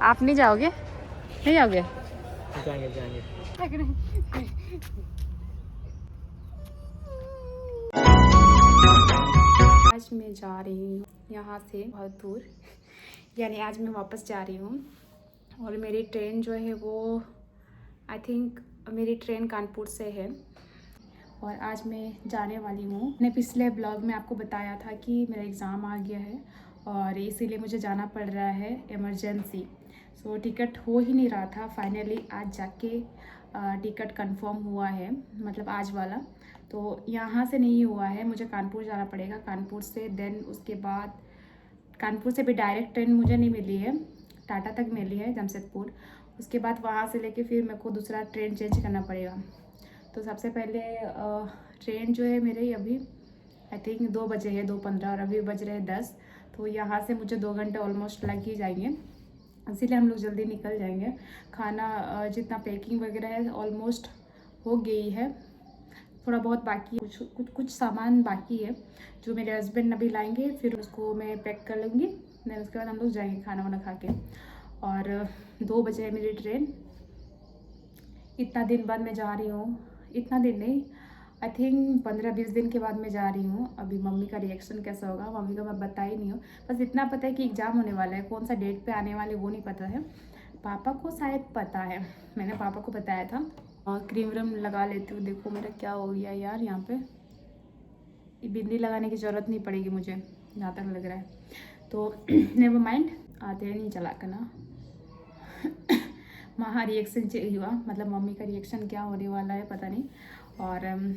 आप नहीं जाओगे? नहीं जाओगे? जाएंगे जाएंगे। आज मैं जा रही हूँ यहाँ से बहुत दूर, यानी आज मैं वापस जा रही हूँ। और मेरी ट्रेन जो है वो आई थिंक मेरी ट्रेन कानपुर से है और आज मैं जाने वाली हूँ। मैंने पिछले ब्लॉग में आपको बताया था कि मेरा एग्ज़ाम आ गया है और इसीलिए मुझे जाना पड़ रहा है इमरजेंसी। सो टिकट हो ही नहीं रहा था, फाइनली आज जाके टिकट कंफर्म हुआ है, मतलब आज वाला। तो यहाँ से नहीं हुआ है, मुझे कानपुर जाना पड़ेगा, कानपुर से देन उसके बाद कानपुर से भी डायरेक्ट ट्रेन मुझे नहीं मिली है, टाटा तक मिली है जमशेदपुर। उसके बाद वहाँ से लेके फिर मेरे को दूसरा ट्रेन चेंज करना पड़ेगा। तो सबसे पहले ट्रेन जो है मेरी अभी आई थिंक 2 बजे है, 2:15 और अभी बज रहे हैं 10। तो यहाँ से मुझे 2 घंटे ऑलमोस्ट लग ही जाएंगे, इसीलिए हम लोग जल्दी निकल जाएंगे। खाना जितना पैकिंग वगैरह है ऑलमोस्ट हो गई है, थोड़ा बहुत बाकी है, कुछ सामान बाकी है जो मेरे हस्बैंड अभी लाएंगे, फिर उसको मैं पैक कर लूँगी। देन उसके बाद हम लोग जाएंगे खाना वाना खा के। और 2 बजे है मेरी ट्रेन। इतना दिन बाद मैं जा रही हूँ, इतना दिन नहीं, आई थिंक 15-20 दिन के बाद मैं जा रही हूँ। अभी मम्मी का रिएक्शन कैसा होगा, मम्मी को मैं बता ही नहीं हूँ, बस इतना पता है कि एग्ज़ाम होने वाला है, कौन सा डेट पे आने वाले वो नहीं पता है। पापा को शायद पता है, मैंने पापा को बताया था। और क्रीम व्रीम लगा लेती हूँ। देखो मेरा क्या हो गया यार, यहाँ पे बिंदी लगाने की ज़रूरत नहीं पड़ेगी मुझे जहाँ तक लग रहा है। तो नेवर माइंड, आते नहीं चला करना। वहाँ रिएक्शन चेंज हुआ, मतलब मम्मी का रिएक्शन क्या होने वाला है पता नहीं। और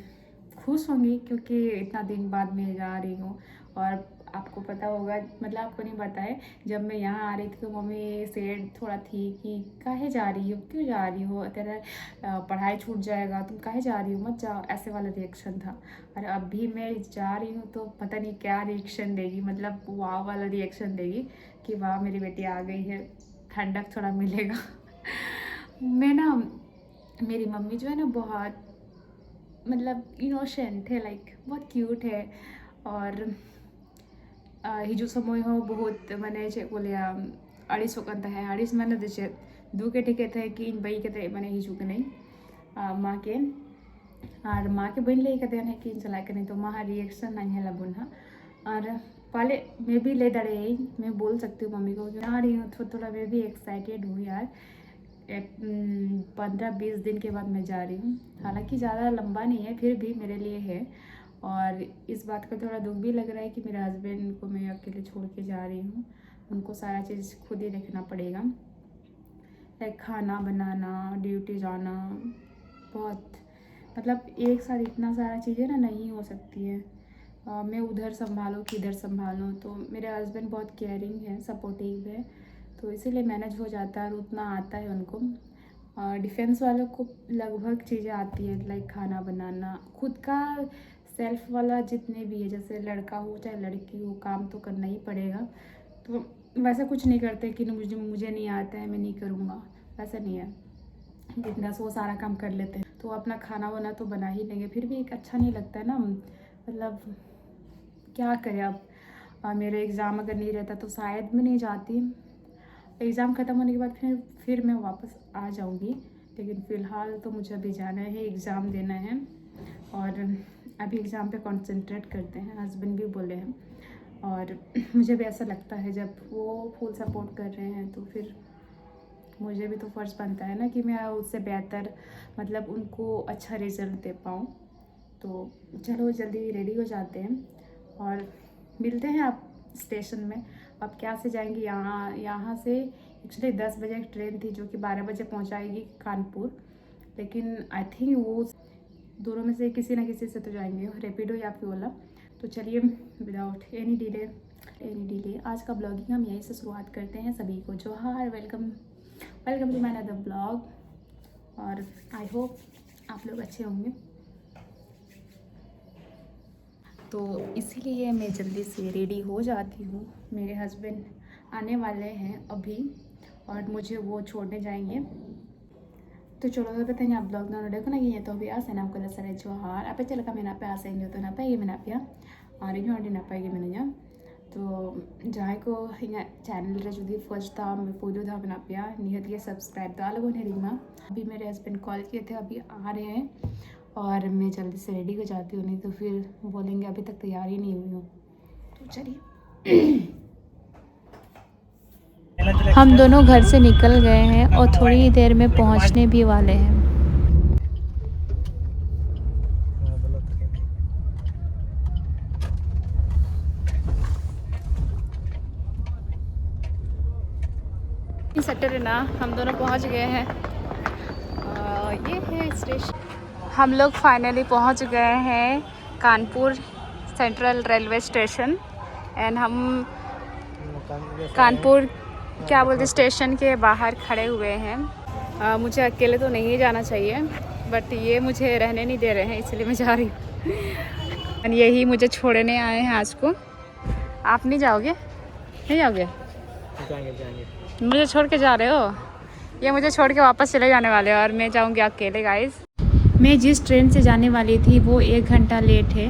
खुश होंगी क्योंकि इतना दिन बाद मैं जा रही हूँ। और आपको पता होगा, मतलब आपको नहीं पता है, जब मैं यहाँ आ रही थी तो मम्मी सैड थोड़ा थी कि काहे जा रही हो, क्यों जा रही हो, तेरा पढ़ाई छूट जाएगा, तुम काहे जा रही हो, मत जाओ, ऐसे वाला रिएक्शन था। और अभी मैं जा रही हूँ तो पता नहीं क्या रिएक्शन देगी, मतलब वाह वाला रिएक्शन देगी कि वाह मेरी बेटी आ गई है, ठंडक थोड़ा मिलेगा। मैं ना, मेरी मम्मी जो है ना बहुत मतलब इनोसेंट है, लाइक बहुत क्यूट है। और हिजु समय हो बहुत माने चे बोलिया अड़ीसों कंता है, अड़ीस माने देचे दुके टिके थे कि इन बई के माने हिजु के नहीं माँ के और माँ के बहन ले कहते हैं कि इन चला के नहीं। तो माँ रिएक्शन नहीं है लबुन हा। और पहले मैं भी ले दड़े, मैं बोल सकती हूँ मम्मी को आ रही हूँ, थोड़ा मैं भी एक्साइटेड हूँ यार। 15-20 दिन के बाद मैं जा रही हूँ, हालांकि ज़्यादा लंबा नहीं है फिर भी मेरे लिए है। और इस बात का थोड़ा दुख भी लग रहा है कि मेरे हस्बैंड को मैं अकेले छोड़ के जा रही हूँ, उनको सारा चीज़ खुद ही देखना पड़ेगा, लाइक खाना बनाना, ड्यूटी जाना, बहुत मतलब एक साथ इतना सारा चीज़ें ना नहीं हो सकती है। मैं उधर संभालूँ कि इधर संभालूँ। तो मेरे हस्बैंड बहुत केयरिंग है, सपोर्टिव है, तो इसीलिए मैनेज हो जाता है और उतना आता है उनको। डिफेंस वालों को लगभग चीज़ें आती है, लाइक खाना बनाना, खुद का सेल्फ वाला जितने भी है, जैसे लड़का हो चाहे लड़की हो, काम तो करना ही पड़ेगा। तो वैसा कुछ नहीं करते कि मुझे नहीं आता है मैं नहीं करूँगा, वैसा नहीं है, बिंदास वो सारा काम कर लेते हैं। तो अपना खाना वाना तो बना ही लेंगे, फिर भी एक अच्छा नहीं लगता है ना, मतलब क्या करें अब। मेरा एग्ज़ाम अगर नहीं रहता तो शायद मैं नहीं जाती, एग्ज़ाम ख़त्म होने के बाद फिर मैं वापस आ जाऊँगी, लेकिन फ़िलहाल तो मुझे अभी जाना है, एग्ज़ाम देना है। और अभी एग्ज़ाम पे कंसंट्रेट करते हैं, हस्बैंड भी बोले हैं। और मुझे भी ऐसा लगता है जब वो फुल सपोर्ट कर रहे हैं तो फिर मुझे भी तो फ़र्ज़ बनता है ना कि मैं उससे बेहतर मतलब उनको अच्छा रिज़ल्ट दे पाऊँ। तो चलो जल्दी रेडी हो जाते हैं और मिलते हैं आप स्टेशन में। अब क्या से जाएंगे, यहाँ से एक्चुअली 10 बजे एक ट्रेन थी जो कि 12 बजे पहुँचाएगी कानपुर, लेकिन आई थिंक वो दोनों में से किसी ना किसी से तो जाएंगे, रैपिडो या फिर ओला। तो चलिए विदाउट एनी डिले आज का ब्लॉगिंग हम यहीं से शुरुआत करते हैं। सभी को जोहार, welcome to my another blog. और आई होप आप लोग अच्छे होंगे। तो इसीलिए मैं जल्दी से रेडी हो जाती हूँ, मेरे हस्बैंड आने वाले हैं अभी और मुझे वो छोड़ने जाएंगे। तो चलो बताएंगे आप ब्लॉग ना देखो ना ये तो भी आसे ना आपको सर जोहार apa chala kami napa asa inyo to napa ये napa ari nyo andi napa ये मैंने तो जहाँ को चैनल रे जुदी फर्स्ट था मैं पोलो था बना पिया निहत ये सब्सक्राइब तो आलोगो ने रिंगा। अभी मेरे हस्बैंड कॉल किए थे, अभी आ रहे हैं और मैं जल्दी से रेडी हो जाती हूँ, नहीं तो फिर बोलेंगे अभी तक तैयार ही नहीं हुई हूँ। तो चलिए हम दोनों घर से निकल गए हैं और थोड़ी ही देर में पहुँचने भी वाले हैं। सैटरडे ना हम दोनों पहुंच गए हैं। ये है स्टेशन। हम लोग फाइनली पहुंच गए हैं Kanpur central railway station and हम कानपुर क्या बोलते स्टेशन के बाहर खड़े हुए हैं। मुझे अकेले तो नहीं जाना चाहिए बट ये मुझे रहने नहीं दे रहे हैं, इसलिए मैं जा रही हूँ। यही मुझे छोड़ने आए हैं आज को। आप नहीं जाओगे? नहीं जाओगे? जाएंगे। मुझे छोड़ के जा रहे हो? ये मुझे छोड़ के वापस चले जाने वाले हैं और मैं जाऊंगी अकेले गाइस। मैं जिस ट्रेन से जाने वाली थी वो 1 घंटा लेट है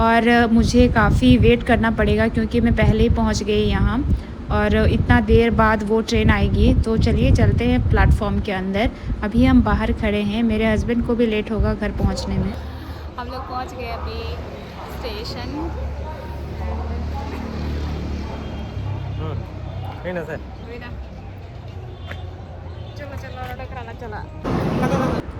और मुझे काफ़ी वेट करना पड़ेगा क्योंकि मैं पहले ही पहुंच गई यहाँ और इतना देर बाद वो ट्रेन आएगी। तो चलिए चलते हैं प्लेटफॉर्म के अंदर। अभी हम बाहर खड़े हैं, मेरे हस्बैंड को भी लेट होगा घर पहुँचने में। हम लोग पहुँच गए अभी स्टेशन।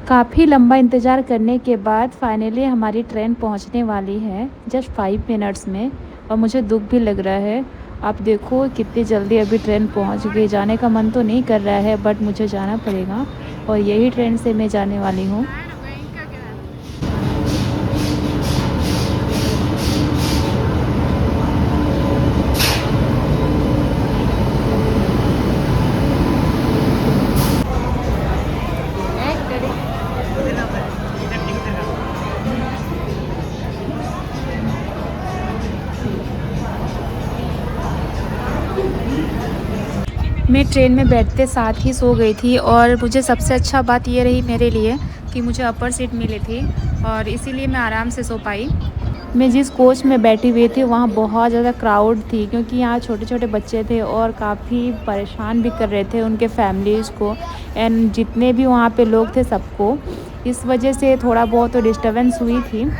काफ़ी लंबा इंतज़ार करने के बाद फाइनली हमारी ट्रेन पहुंचने वाली है जस्ट 5 मिनट्स में और मुझे दुख भी लग रहा है। आप देखो कितनी जल्दी अभी ट्रेन पहुंच गई। जाने का मन तो नहीं कर रहा है बट मुझे जाना पड़ेगा और यही ट्रेन से मैं जाने वाली हूँ। मैं ट्रेन में बैठते साथ ही सो गई थी और मुझे सबसे अच्छा बात ये रही मेरे लिए कि मुझे अपर सीट मिली थी और इसीलिए मैं आराम से सो पाई। मैं जिस कोच में बैठी हुई थी वहाँ बहुत ज़्यादा क्राउड थी क्योंकि यहाँ छोटे छोटे बच्चे थे और काफ़ी परेशान भी कर रहे थे उनके फैमिलीज़ को एंड जितने भी वहाँ पे लोग थे सबको। इस वजह से थोड़ा बहुत तो डिस्टर्बेंस हुई थी।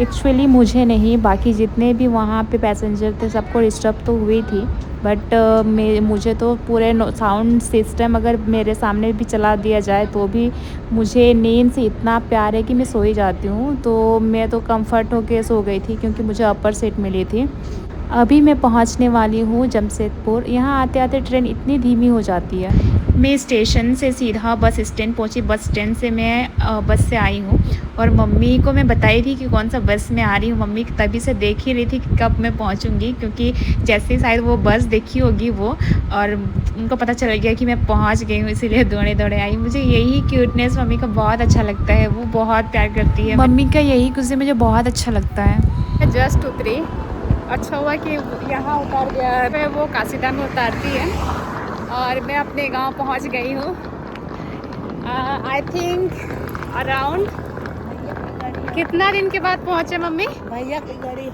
एक्चुअली मुझे नहीं, बाकी जितने भी वहाँ पे पैसेंजर थे सबको डिस्टर्ब तो हुई थी बट मुझे तो पूरे साउंड सिस्टम अगर मेरे सामने भी चला दिया जाए तो भी मुझे नींद से इतना प्यार है कि मैं सो ही जाती हूँ। तो मैं तो कंफर्ट होके सो गई थी क्योंकि मुझे अपर सीट मिली थी। अभी मैं पहुँचने वाली हूँ जमशेदपुर। यहाँ आते आते ट्रेन इतनी धीमी हो जाती है। मैं स्टेशन से सीधा बस स्टैंड पहुँची। बस स्टैंड से मैं बस से आई हूँ और मम्मी को मैं बताई थी कि कौन सा बस में आ रही हूँ। मम्मी तभी से देख ही रही थी कि कब मैं पहुँचूँगी क्योंकि जैसे ही शायद वो बस देखी होगी वो और उनको पता चल गया कि मैं पहुँच गई हूँ, इसीलिए दौड़े दौड़े आई। मुझे यही क्यूटनेस मम्मी का बहुत अच्छा लगता है, वो बहुत प्यार करती है। मम्मी का यही गुस्से मुझे बहुत अच्छा लगता है। जस्ट उतरी, अच्छा हुआ कि यहाँ उतार दिया है, वो काशीधाम में उतारती है और मैं अपने गांव पहुँच गई हूँ। आई थिंक अराउंड कितना दिन के बाद पहुँचे मम्मी? भैया की गाड़ी है।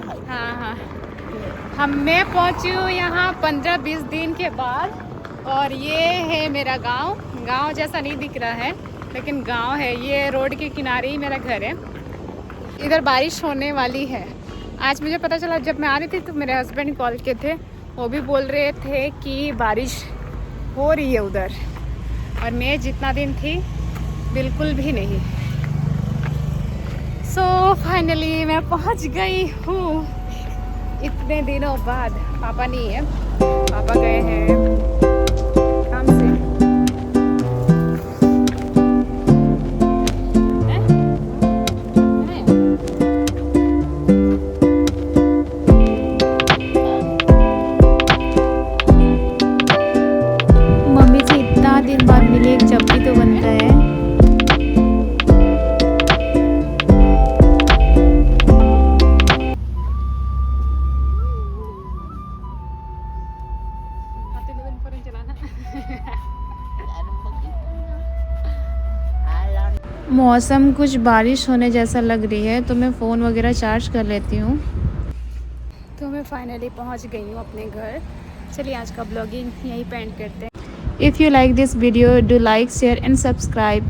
हाँ मैं पहुँची हूँ यहाँ 15-20 दिन के बाद और ये है मेरा गांव। गांव जैसा नहीं दिख रहा है लेकिन गांव है। ये रोड के किनारे ही मेरा घर है। इधर बारिश होने वाली है। आज मुझे पता चला, जब मैं आ रही थी तो मेरे हस्बैंड कॉल किए थे, वो भी बोल रहे थे कि बारिश हो रही है उधर और मैं जितना दिन थी बिल्कुल भी नहीं। सो फाइनली मैं पहुंच गई हूँ इतने दिनों बाद। पापा नहीं है, पापा गए हैं काम से। मम्मी से इतना दिन बाद मिली, एक चप्पी तो बनता है। मौसम कुछ बारिश होने जैसा लग रही है तो मैं फ़ोन वगैरह चार्ज कर लेती हूँ। तो मैं फाइनली पहुंच गई हूँ अपने घर। चलिए आज का ब्लॉगिंग यहीं पे एंड करते हैं। If you like this video do like share and subscribe.